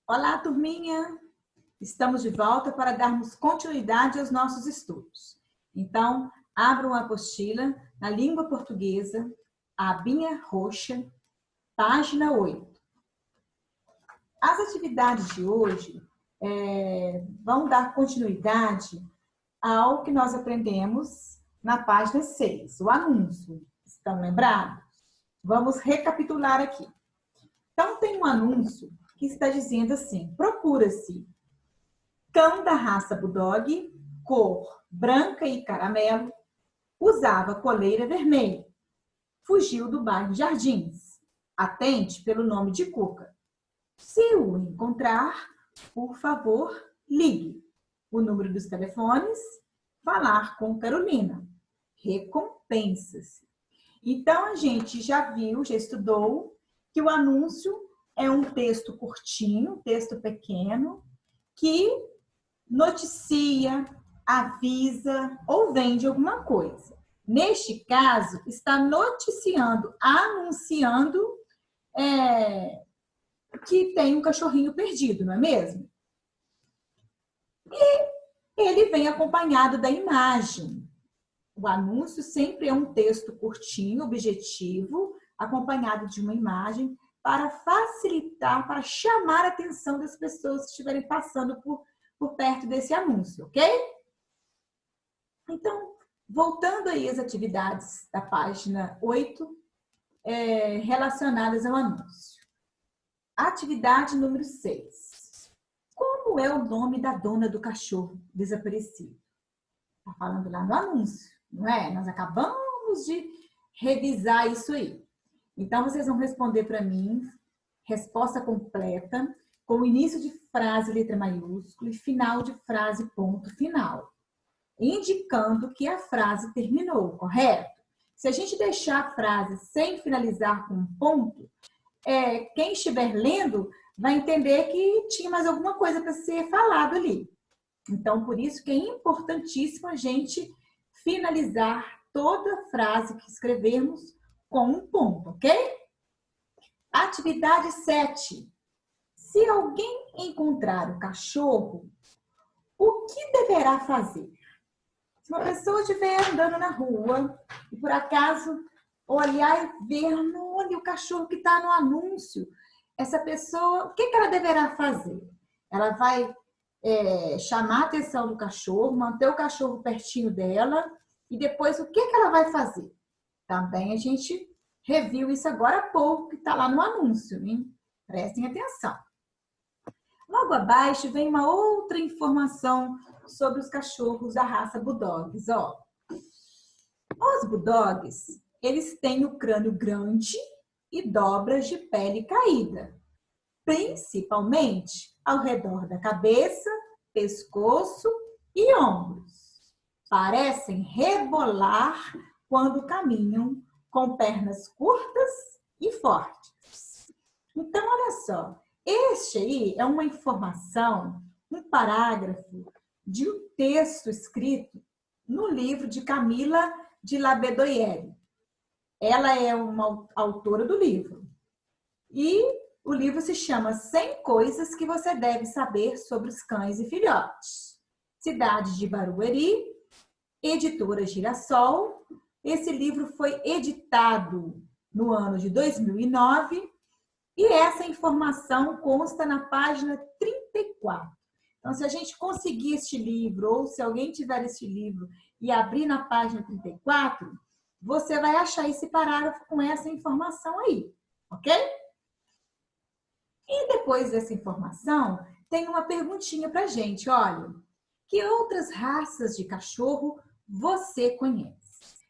Olá, turminha! Estamos de volta para darmos continuidade aos nossos estudos. Então, abram a apostila na língua portuguesa, a abinha roxa, página 8. As atividades de hoje vão dar continuidade ao que nós aprendemos na página 6, o anúncio. Estão lembrados? Vamos recapitular aqui. Então, tem um anúncio que está dizendo assim: procura-se cão da raça Bulldog, cor branca e caramelo, usava coleira vermelha, fugiu do bairro Jardins. Atende pelo nome de Cuca. Se o encontrar, por favor, ligue. O número dos telefones, falar com Carolina. Recompensa-se. Então, a gente já viu, já estudou que o anúncio é um texto curtinho, um texto pequeno, que noticia, avisa ou vende alguma coisa. Neste caso, está noticiando, anunciando que tem um cachorrinho perdido, não é mesmo? E ele vem acompanhado da imagem. O anúncio sempre é um texto curtinho, objetivo, acompanhado de uma imagem para facilitar, para chamar a atenção das pessoas que estiverem passando por perto desse anúncio, ok? Então, voltando aí às atividades da página 8, relacionadas ao anúncio. Atividade número 6. Como é o nome da dona do cachorro desaparecido? Está falando lá no anúncio, não é? Nós acabamos de revisar isso aí. Então, vocês vão responder para mim, resposta completa, com início de frase, letra maiúscula, e final de frase, ponto final. Indicando que a frase terminou, correto? Se a gente deixar a frase sem finalizar com um ponto, quem estiver lendo vai entender que tinha mais alguma coisa para ser falado ali. Então, por isso que é importantíssimo a gente finalizar toda a frase que escrevermos com um ponto, ok? Atividade 7. Se alguém encontrar o cachorro, o que deverá fazer? Se uma pessoa estiver andando na rua e por acaso olhar e ver, olha o cachorro que está no anúncio, essa pessoa, o que ela deverá fazer? Ela vai chamar a atenção do cachorro, manter o cachorro pertinho dela e depois o que ela vai fazer? Também a gente reviu isso agora há pouco, que está lá no anúncio, hein? Prestem atenção. Logo abaixo vem uma outra informação sobre os cachorros da raça Bulldogs. Ó. Os Bulldogs, eles têm o crânio grande e dobras de pele caída, principalmente ao redor da cabeça, pescoço e ombros. Parecem rebolar quando caminham com pernas curtas e fortes. Então, olha só, este aí é uma informação, um parágrafo de um texto escrito no livro de Camila de Labedoyère. Ela é uma autora do livro. E o livro se chama 100 Coisas que Você Deve Saber sobre os Cães e Filhotes. Cidade de Barueri, editora Girassol. Esse livro foi editado no ano de 2009 e essa informação consta na página 34. Então, se a gente conseguir este livro ou se alguém tiver este livro e abrir na página 34, você vai achar esse parágrafo com essa informação aí, ok? E depois dessa informação, tem uma perguntinha pra gente, olha, que outras raças de cachorro você conhece?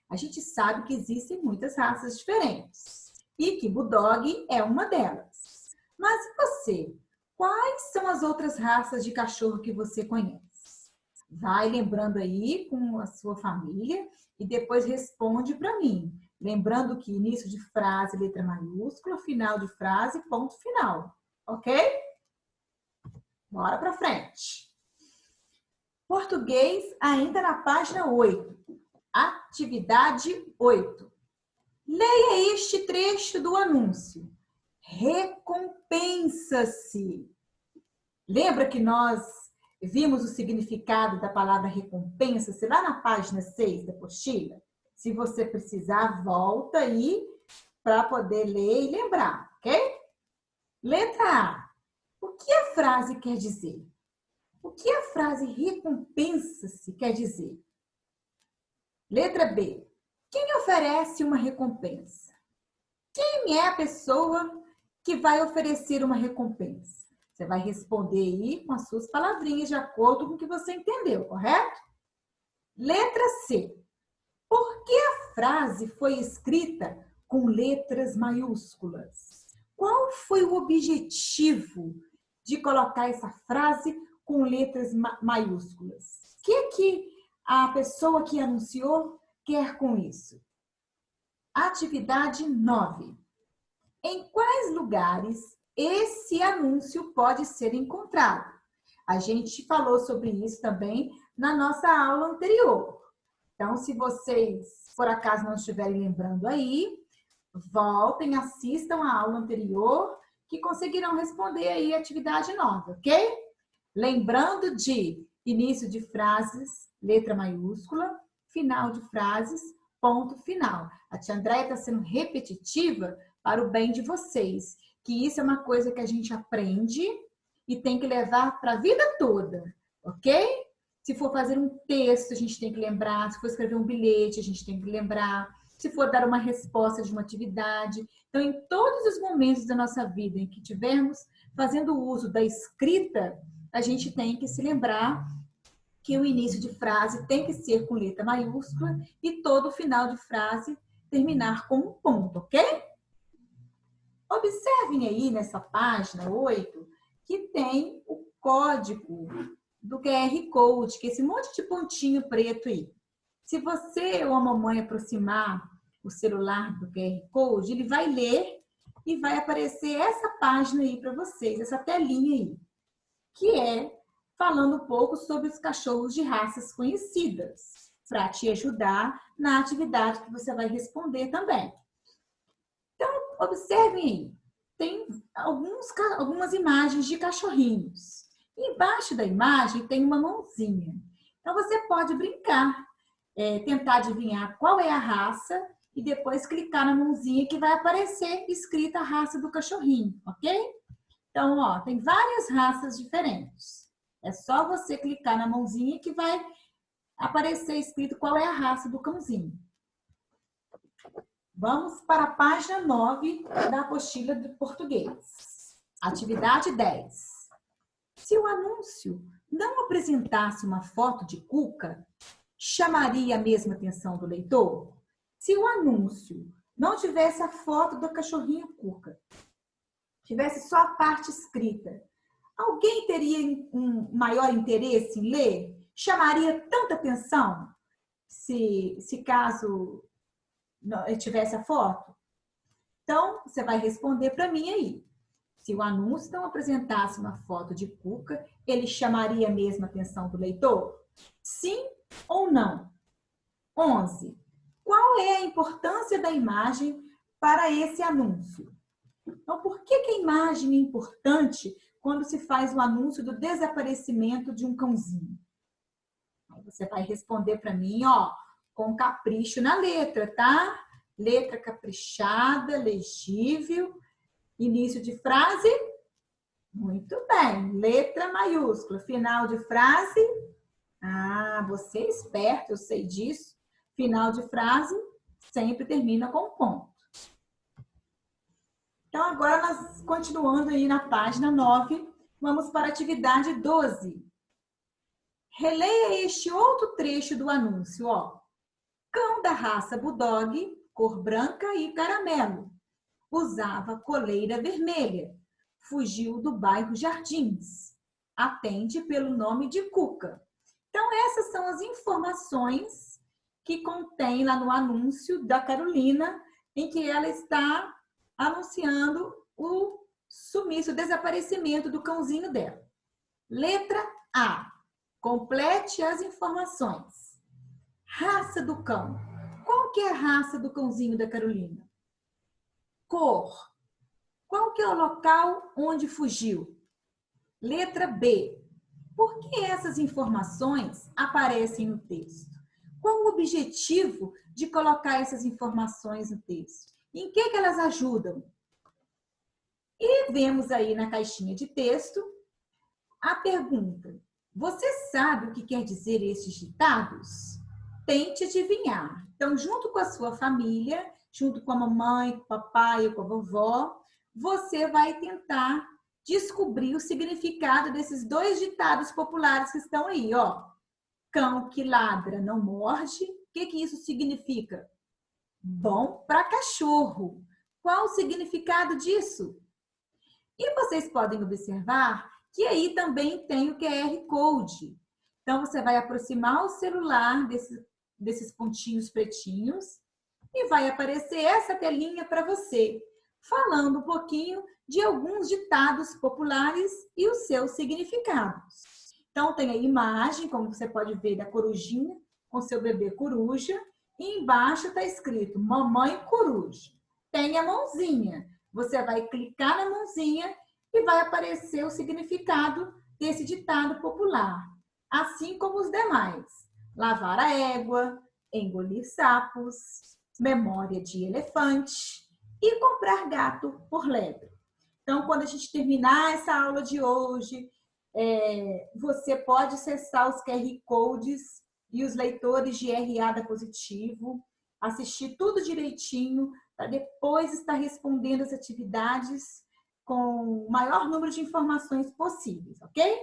A gente sabe que existem muitas raças diferentes e que Bulldog é uma delas. Mas e você? Quais são as outras raças de cachorro que você conhece? Vai lembrando aí com a sua família e depois responde para mim. Lembrando que início de frase, letra maiúscula, final de frase, ponto final. Ok? Bora para frente. Português ainda na página 8. Atividade 8. Leia este trecho do anúncio. Recompensa-se. Lembra que nós vimos o significado da palavra recompensa, lá na página 6 da apostila? Se você precisar, volta aí para poder ler e lembrar, ok? Letra A. O que a frase quer dizer? O que a frase recompensa-se quer dizer? Letra B. Quem oferece uma recompensa? Quem é a pessoa que vai oferecer uma recompensa? Você vai responder aí com as suas palavrinhas, de acordo com o que você entendeu, correto? Letra C. Por que a frase foi escrita com letras maiúsculas? Qual foi o objetivo de colocar essa frase com letras maiúsculas? O que a pessoa que anunciou quer com isso? Atividade 9. Em quais lugares esse anúncio pode ser encontrado? A gente falou sobre isso também na nossa aula anterior. Então, se vocês, por acaso, não estiverem lembrando aí, voltem, assistam a aula anterior, que conseguirão responder aí a atividade 9, ok? Lembrando de início de frases, letra maiúscula, final de frases, ponto final. A tia Andréia está sendo repetitiva para o bem de vocês, que isso é uma coisa que a gente aprende e tem que levar para a vida toda, ok? Se for fazer um texto, a gente tem que lembrar. Se for escrever um bilhete, a gente tem que lembrar. Se for dar uma resposta de uma atividade. Então, em todos os momentos da nossa vida em que tivermos fazendo uso da escrita, a gente tem que se lembrar que o início de frase tem que ser com letra maiúscula e todo final de frase terminar com um ponto, ok? Observem aí nessa página 8 que tem o código do QR Code, que é esse monte de pontinho preto aí. Se você ou a mamãe aproximar o celular do QR Code, ele vai ler e vai aparecer essa página aí para vocês, essa telinha aí, que é falando um pouco sobre os cachorros de raças conhecidas, para te ajudar na atividade que você vai responder também. Então, observem aí, tem algumas imagens de cachorrinhos. Embaixo da imagem tem uma mãozinha. Então, você pode brincar, tentar adivinhar qual é a raça e depois clicar na mãozinha que vai aparecer escrita a raça do cachorrinho, ok? Então, ó, tem várias raças diferentes. É só você clicar na mãozinha que vai aparecer escrito qual é a raça do cãozinho. Vamos para a página 9 da apostila de português. Atividade 10. Se o anúncio não apresentasse uma foto de Cuca, chamaria a mesma atenção do leitor? Se o anúncio não tivesse a foto do cachorrinho Cuca, tivesse só a parte escrita, alguém teria um maior interesse em ler? Chamaria tanta atenção se caso tivesse a foto? Então, você vai responder para mim aí. Se o anúncio não apresentasse uma foto de Cuca, ele chamaria a mesma atenção do leitor? Sim ou não? 11. Qual é a importância da imagem para esse anúncio? Então, por que a imagem é importante quando se faz o anúncio do desaparecimento de um cãozinho? Aí você vai responder para mim, ó, com capricho na letra, tá? Letra caprichada, legível. Início de frase? Muito bem. Letra maiúscula. Final de frase? Ah, você é esperto, eu sei disso. Final de frase sempre termina com ponto. Então, agora nós continuando aí na página 9, vamos para a atividade 12. Releia este outro trecho do anúncio, ó. Cão da raça Bulldog, cor branca e caramelo. Usava coleira vermelha. Fugiu do bairro Jardins. Atende pelo nome de Cuca. Então, essas são as informações que contém lá no anúncio da Carolina, em que ela está anunciando o sumiço, o desaparecimento do cãozinho dela. Letra A. Complete as informações. Raça do cão. Qual que é a raça do cãozinho da Carolina? Cor. Qual que é o local onde fugiu? Letra B. Por que essas informações aparecem no texto? Qual o objetivo de colocar essas informações no texto? Em que elas ajudam? E vemos aí na caixinha de texto a pergunta: você sabe o que quer dizer esses ditados? Tente adivinhar. Então, junto com a sua família, junto com a mamãe, com o papai ou com a vovó, você vai tentar descobrir o significado desses dois ditados populares que estão aí, ó. Cão que ladra não morde. O que isso significa? Bom para cachorro. Qual o significado disso? E vocês podem observar que aí também tem o QR Code. Então, você vai aproximar o celular desses pontinhos pretinhos e vai aparecer essa telinha para você, falando um pouquinho de alguns ditados populares e os seus significados. Então, tem a imagem, como você pode ver, da corujinha com seu bebê coruja. E embaixo está escrito Mamãe Coruja. Tem a mãozinha. Você vai clicar na mãozinha e vai aparecer o significado desse ditado popular. Assim como os demais. Lavar a égua, engolir sapos, memória de elefante e comprar gato por lebre. Então, quando a gente terminar essa aula de hoje, você pode acessar os QR Codes e os leitores de RA da Positivo, assistir tudo direitinho, para depois estar respondendo as atividades com o maior número de informações possíveis, ok?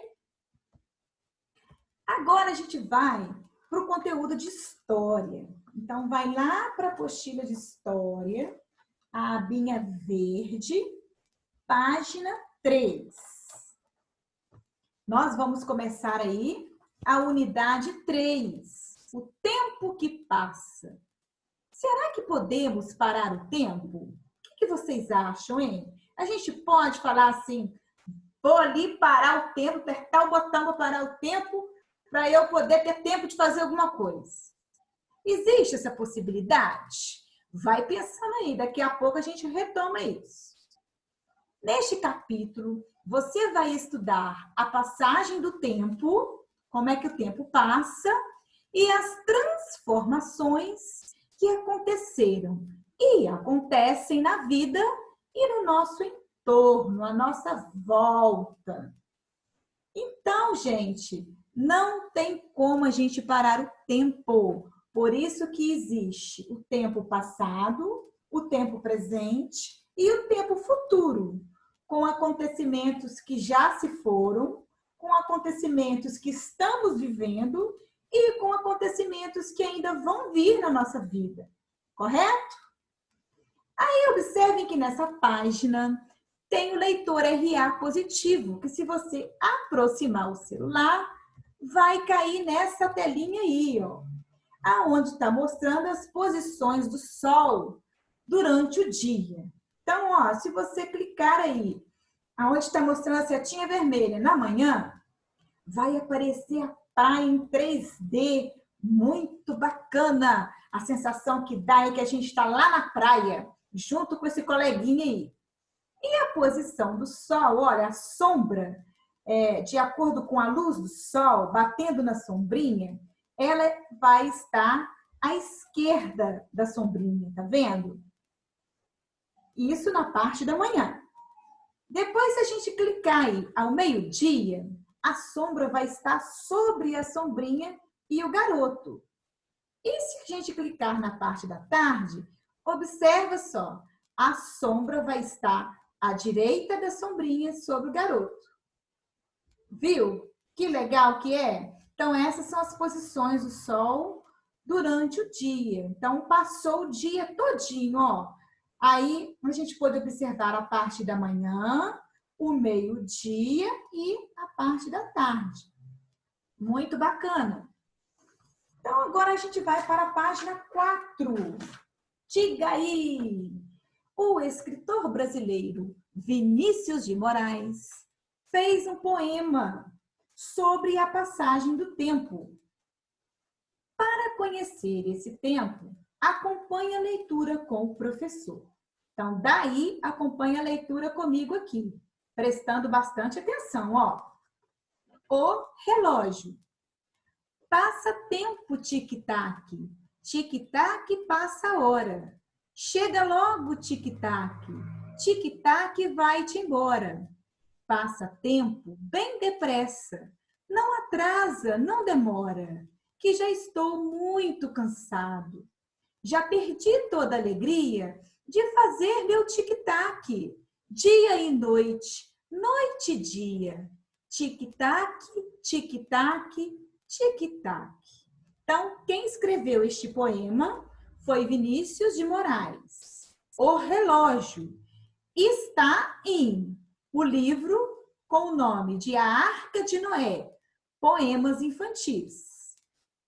Agora a gente vai para o conteúdo de história. Então, vai lá para a apostila de história, a abinha verde, página 3. Nós vamos começar aí a unidade 3, o tempo que passa. Será que podemos parar o tempo? O que vocês acham, hein? A gente pode falar assim, vou ali parar o tempo, apertar o botão para parar o tempo, para eu poder ter tempo de fazer alguma coisa. Existe essa possibilidade? Vai pensando aí, daqui a pouco a gente retoma isso. Neste capítulo, você vai estudar a passagem do tempo, como é que o tempo passa, e as transformações que aconteceram e acontecem na vida e no nosso entorno, à nossa volta. Então, gente, não tem como a gente parar o tempo. Por isso que existe o tempo passado, o tempo presente e o tempo futuro, com acontecimentos que já se foram, com acontecimentos que estamos vivendo e com acontecimentos que ainda vão vir na nossa vida, correto? Aí observem que nessa página tem o leitor RA positivo, que se você aproximar o celular, vai cair nessa telinha aí, ó, aonde está mostrando as posições do Sol durante o dia. Então, ó, se você clicar aí, aonde está mostrando a setinha vermelha na manhã, vai aparecer a praia em 3D, muito bacana. A sensação que dá é que a gente está lá na praia, junto com esse coleguinha aí. E a posição do Sol, olha, a sombra, de acordo com a luz do Sol, batendo na sombrinha, ela vai estar à esquerda da sombrinha, tá vendo? Isso na parte da manhã. Depois, se a gente clicar aí ao meio-dia, a sombra vai estar sobre a sombrinha e o garoto. E se a gente clicar na parte da tarde, observa só, a sombra vai estar à direita da sombrinha sobre o garoto. Viu? Que legal que é? Então, essas são as posições do Sol durante o dia. Então, passou o dia todinho, ó. Aí, a gente pode observar a parte da manhã, o meio-dia e a parte da tarde. Muito bacana. Então, agora a gente vai para a página 4. Diga aí! O escritor brasileiro Vinícius de Moraes fez um poema sobre a passagem do tempo. Para conhecer esse tempo, acompanhe a leitura com o professor. Então, daí, acompanhe a leitura comigo aqui, prestando bastante atenção, ó. o relógio. Passa tempo, tic-tac. Tic-tac passa a hora. Chega logo, tic-tac. Tic-tac vai-te embora. Passa tempo bem depressa. Não atrasa, não demora, que já estou muito cansado. Já perdi toda a alegria de fazer meu tic-tac. Dia e noite, noite e dia. Tic-tac, tic-tac, tic-tac. Então, quem escreveu este poema foi Vinícius de Moraes. O relógio está em o livro com o nome de A Arca de Noé, Poemas Infantis.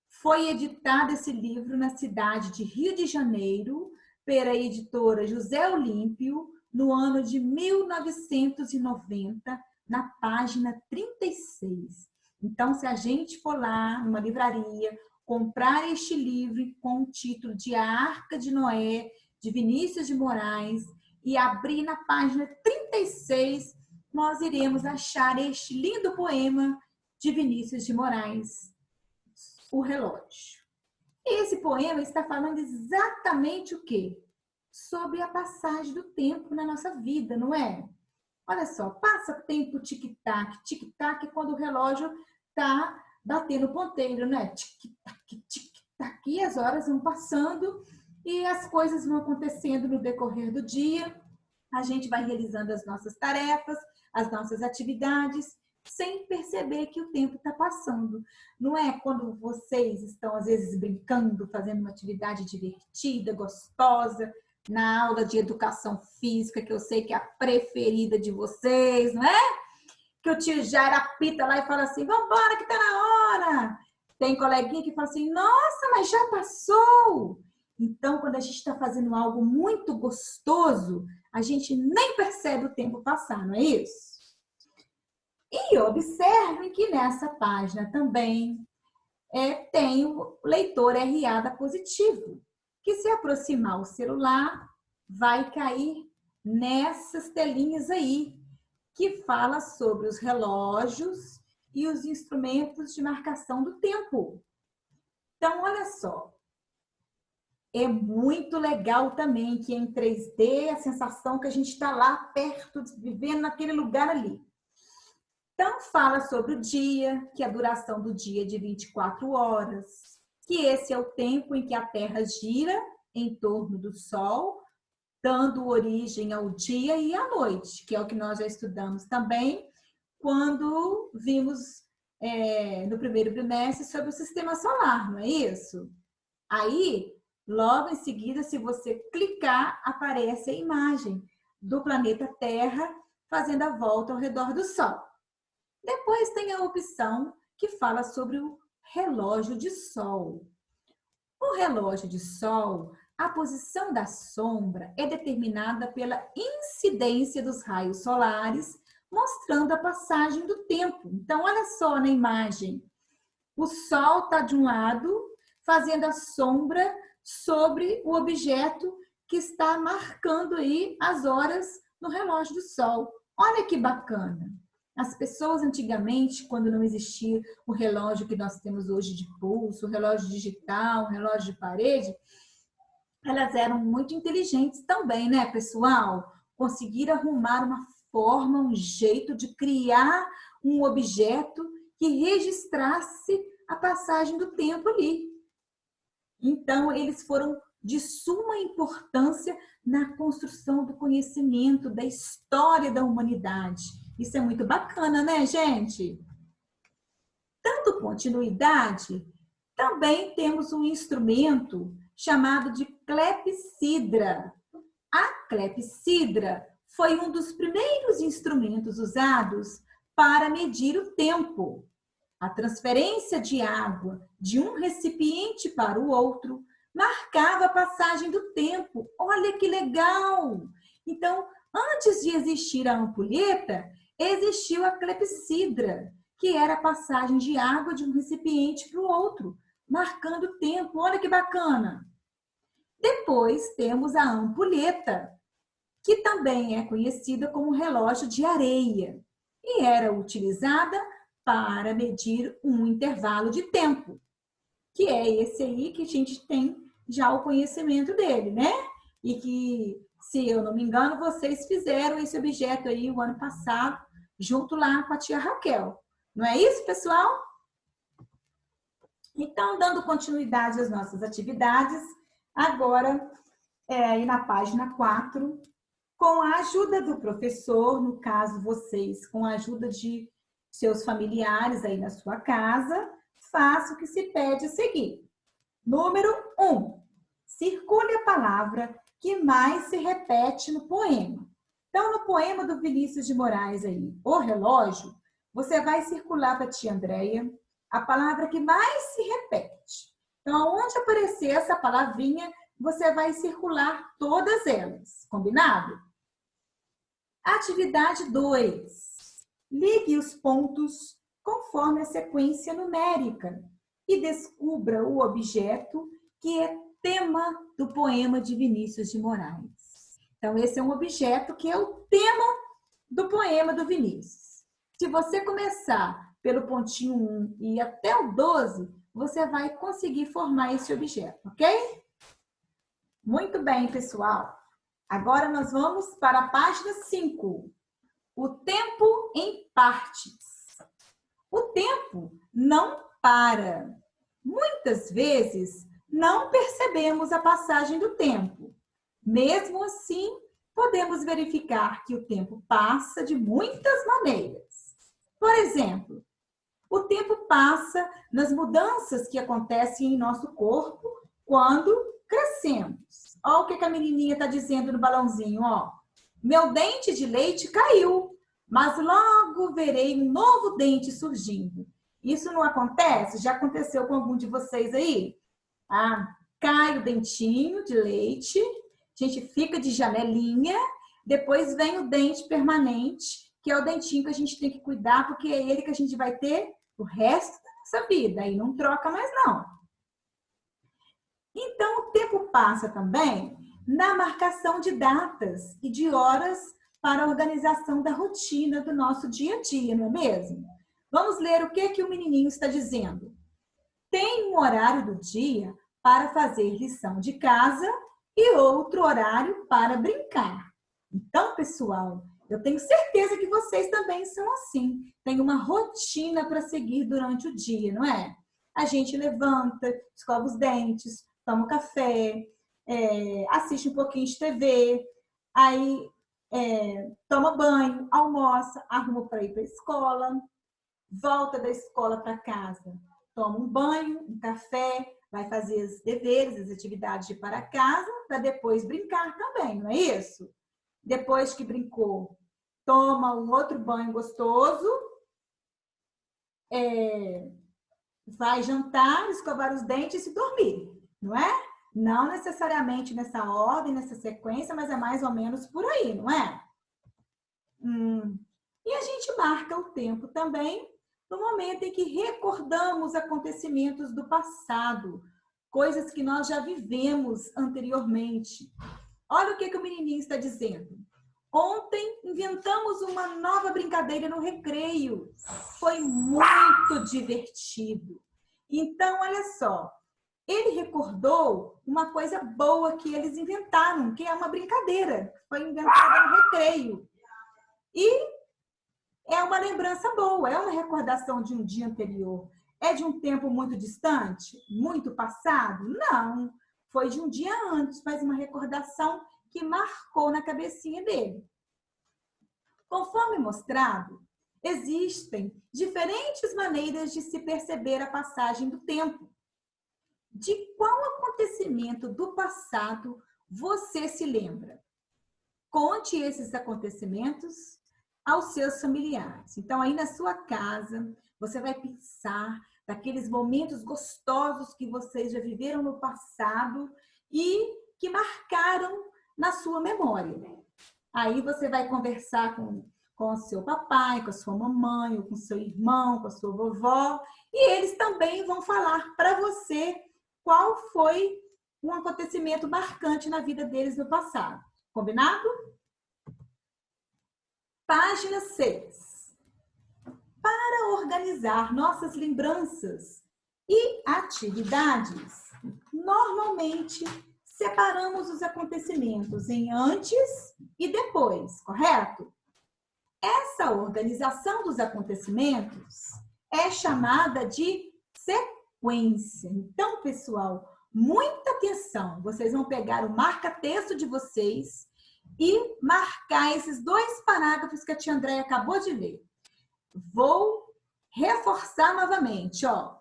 Foi editado esse livro na cidade de Rio de Janeiro pela editora José Olímpio no ano de 1990, na página 36. Então, se a gente for lá numa livraria, comprar este livro com o título de A Arca de Noé, de Vinícius de Moraes, e abrir na página 36, nós iremos achar este lindo poema de Vinícius de Moraes, O Relógio. E esse poema está falando exatamente o quê? Sobre a passagem do tempo na nossa vida, não é? Olha só, passa tempo tic-tac. Tic-tac quando o relógio está batendo ponteiro, né? Tic-tac, tic-tac. E as horas vão passando e as coisas vão acontecendo no decorrer do dia. A gente vai realizando as nossas tarefas, as nossas atividades, sem perceber que o tempo está passando. Não é quando vocês estão, às vezes, brincando, fazendo uma atividade divertida, gostosa, na aula de educação física, que eu sei que é a preferida de vocês, não é? Que o tio Jair apita lá e fala assim, vambora que tá na hora. Tem coleguinha que fala assim, nossa, mas já passou. Então, quando a gente está fazendo algo muito gostoso, a gente nem percebe o tempo passar, não é isso? E observem que nessa página também tem o leitor RA da Positivo, que se aproximar o celular, vai cair nessas telinhas aí, que fala sobre os relógios e os instrumentos de marcação do tempo. Então, olha só, é muito legal também que em 3D a sensação que a gente está lá perto, vivendo naquele lugar ali. Então, fala sobre o dia, que a duração do dia é de 24 horas, que esse é o tempo em que a Terra gira em torno do Sol, dando origem ao dia e à noite, que é o que nós já estudamos também quando vimos no primeiro bimestre sobre o sistema solar, não é isso? Aí, logo em seguida, se você clicar, aparece a imagem do planeta Terra fazendo a volta ao redor do Sol. Depois tem a opção que fala sobre o relógio de Sol. O relógio de Sol, a posição da sombra é determinada pela incidência dos raios solares, mostrando a passagem do tempo. Então, olha só na imagem. O Sol está de um lado, fazendo a sombra sobre o objeto que está marcando aí as horas no relógio do Sol. Olha que bacana. As pessoas antigamente, quando não existia o relógio que nós temos hoje de pulso, o relógio digital, o relógio de parede, elas eram muito inteligentes também, né, pessoal? Conseguiram arrumar uma forma, um jeito de criar um objeto que registrasse a passagem do tempo ali. Então, eles foram de suma importância na construção do conhecimento, da história da humanidade. Isso é muito bacana, né, gente? Dando continuidade, também temos um instrumento chamado de clepsidra. A clepsidra foi um dos primeiros instrumentos usados para medir o tempo. A transferência de água de um recipiente para o outro marcava a passagem do tempo. Olha que legal! Então, antes de existir a ampulheta, existiu a clepsidra, que era a passagem de água de um recipiente para o outro, marcando o tempo. Olha que bacana! Depois temos a ampulheta, que também é conhecida como relógio de areia, e era utilizada para medir um intervalo de tempo, que é esse aí que a gente tem já o conhecimento dele, né? E que, se eu não me engano, vocês fizeram esse objeto aí o ano passado, junto lá com a tia Raquel. Não é isso, pessoal? Então, dando continuidade às nossas atividades, agora, aí na página 4, com a ajuda do professor, no caso vocês, com a ajuda de seus familiares aí na sua casa, faça o que se pede a seguir. Número 1. Circule a palavra que mais se repete no poema. Então, no poema do Vinícius de Moraes aí, O Relógio, você vai circular para a tia Andréia a palavra que mais se repete. Então, onde aparecer essa palavrinha, você vai circular todas elas. Combinado? Atividade 2. Ligue os pontos conforme a sequência numérica e descubra o objeto que é tema do poema de Vinícius de Moraes. Então, esse é um objeto que é o tema do poema do Vinícius. Se você começar pelo pontinho 1 e ir até o 12, você vai conseguir formar esse objeto, ok? Muito bem, pessoal. Agora nós vamos para a página 5. O tempo em partes. O tempo não para. Muitas vezes não percebemos a passagem do tempo. Mesmo assim, podemos verificar que o tempo passa de muitas maneiras. Por exemplo, o tempo passa nas mudanças que acontecem em nosso corpo quando crescemos. Olha o que a menininha está dizendo no balãozinho, ó. Meu dente de leite caiu, mas logo verei um novo dente surgindo. Isso não acontece? Já aconteceu com algum de vocês aí? Ah, cai o dentinho de leite, a gente fica de janelinha, depois vem o dente permanente, que é o dentinho que a gente tem que cuidar, porque é ele que a gente vai ter o resto da nossa vida, e não troca mais não. Então, o tempo passa também na marcação de datas e de horas para a organização da rotina do nosso dia a dia, não é mesmo? Vamos ler o que o menininho está dizendo. Tem um horário do dia para fazer lição de casa e outro horário para brincar. Então, pessoal, eu tenho certeza que vocês também são assim. Tem uma rotina para seguir durante o dia, não é? A gente levanta, escova os dentes, toma um café, assiste um pouquinho de TV, aí toma banho, almoça, arruma para ir para a escola, volta da escola para casa, toma um banho, um café, vai fazer os deveres, as atividades de ir para casa, para depois brincar também, não é isso? Depois que brincou, toma um outro banho gostoso, vai jantar, escovar os dentes e dormir, não é? Não necessariamente nessa ordem, nessa sequência, mas é mais ou menos por aí, não é? E a gente marca o tempo também no momento em que recordamos acontecimentos do passado, coisas que nós já vivemos anteriormente. Olha o que o menininho está dizendo. Ontem inventamos uma nova brincadeira no recreio. Foi muito divertido. Então, olha só. Ele recordou uma coisa boa que eles inventaram, que é uma brincadeira. Foi inventada no recreio. E é uma lembrança boa, é uma recordação de um dia anterior. É de um tempo muito distante? Muito passado? Não. Foi de um dia antes, mas uma recordação que marcou na cabecinha dele. Conforme mostrado, existem diferentes maneiras de se perceber a passagem do tempo. De qual acontecimento do passado você se lembra? Conte esses acontecimentos aos seus familiares. Então, aí na sua casa, você vai pensar daqueles momentos gostosos que vocês já viveram no passado e que marcaram na sua memória. Aí você vai conversar com o seu papai, com a sua mamãe, ou com o seu irmão, com a sua vovó, e eles também vão falar para você qual foi um acontecimento marcante na vida deles no passado. Combinado? Página 6. Para organizar nossas lembranças e atividades, normalmente separamos os acontecimentos em antes e depois, correto? Essa organização dos acontecimentos é chamada de sequência. Então, pessoal, muita atenção. Vocês vão pegar o marca-texto de vocês e marcar esses 2 parágrafos que a tia Andréia acabou de ler. Vou reforçar novamente, ó.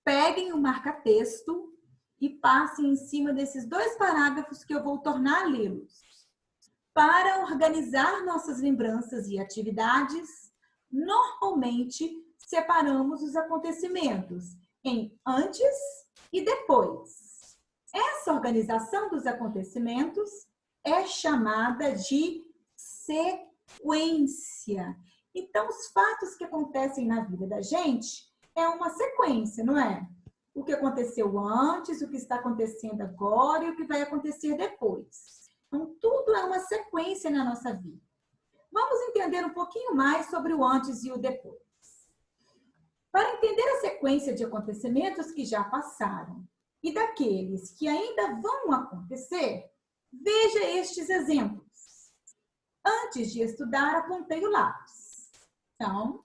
Peguem o marca-texto e passem em cima desses 2 parágrafos que eu vou tornar a lê-los. Para organizar nossas lembranças e atividades, normalmente separamos os acontecimentos em antes e depois. Essa organização dos acontecimentos é chamada de sequência. Então, os fatos que acontecem na vida da gente é uma sequência, não é? O que aconteceu antes, o que está acontecendo agora e o que vai acontecer depois. Então, tudo é uma sequência na nossa vida. Vamos entender um pouquinho mais sobre o antes e o depois. Para entender a sequência de acontecimentos que já passaram e daqueles que ainda vão acontecer, veja estes exemplos. Antes de estudar, apontei o lápis. Então,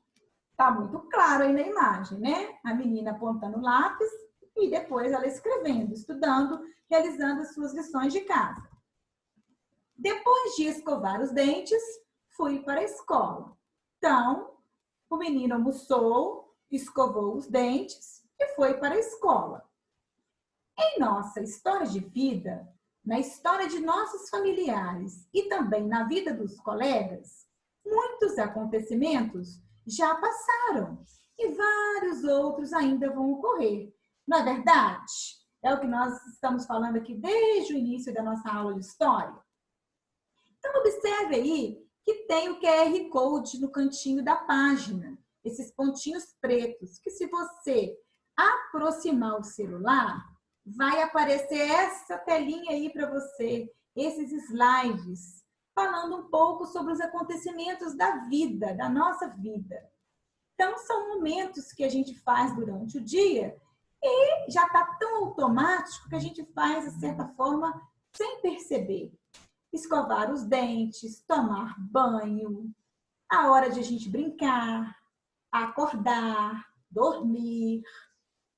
está muito claro aí na imagem, né? A menina apontando o lápis e depois ela escrevendo, estudando, realizando as suas lições de casa. Depois de escovar os dentes, fui para a escola. Então, o menino almoçou, escovou os dentes e foi para a escola. Em nossa história de vida, na história de nossos familiares e também na vida dos colegas, muitos acontecimentos já passaram e vários outros ainda vão ocorrer. Não é verdade? É o que nós estamos falando aqui desde o início da nossa aula de história. Então, observe aí que tem o QR Code no cantinho da página, esses pontinhos pretos, que se você aproximar o celular, vai aparecer essa telinha aí para você, esses slides, falando um pouco sobre os acontecimentos da vida, da nossa vida. Então, são momentos que a gente faz durante o dia e já está tão automático que a gente faz, de certa forma, sem perceber. Escovar os dentes, tomar banho, a hora de a gente brincar, acordar, dormir,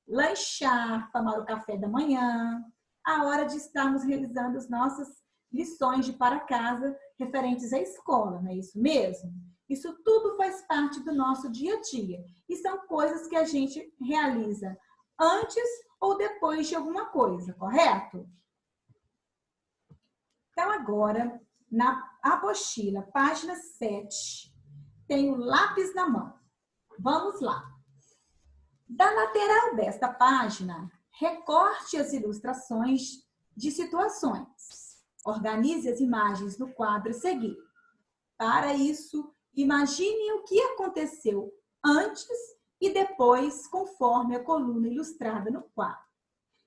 lanchar, tomar o café da manhã, a hora de estarmos realizando as nossas lições de para casa referentes à escola, não é isso mesmo? Isso tudo faz parte do nosso dia a dia e são coisas que a gente realiza antes ou depois de alguma coisa, correto? Então, agora, na apostila, página 7, tem o lápis na mão. Vamos lá. Da lateral desta página, recorte as ilustrações de situações. Organize as imagens no quadro a seguir. Para isso, imagine o que aconteceu antes e depois, conforme a coluna ilustrada no quadro.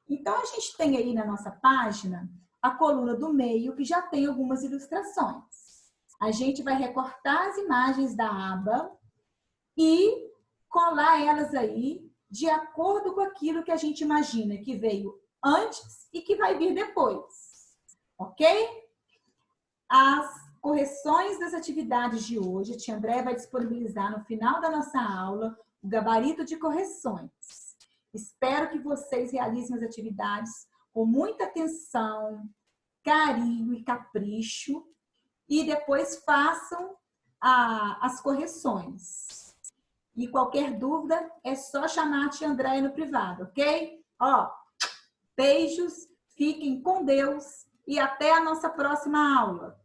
Então, a gente tem aí na nossa página a coluna do meio, que já tem algumas ilustrações. A gente vai recortar as imagens da aba e colar elas aí de acordo com aquilo que a gente imagina que veio antes e que vai vir depois. Ok? As correções das atividades de hoje, a tia Andréia vai disponibilizar no final da nossa aula o gabarito de correções. Espero que vocês realizem as atividades com muita atenção, carinho e capricho e depois façam as correções. E qualquer dúvida é só chamar a tia Andréia no privado, ok? Ó, beijos, fiquem com Deus e até a nossa próxima aula.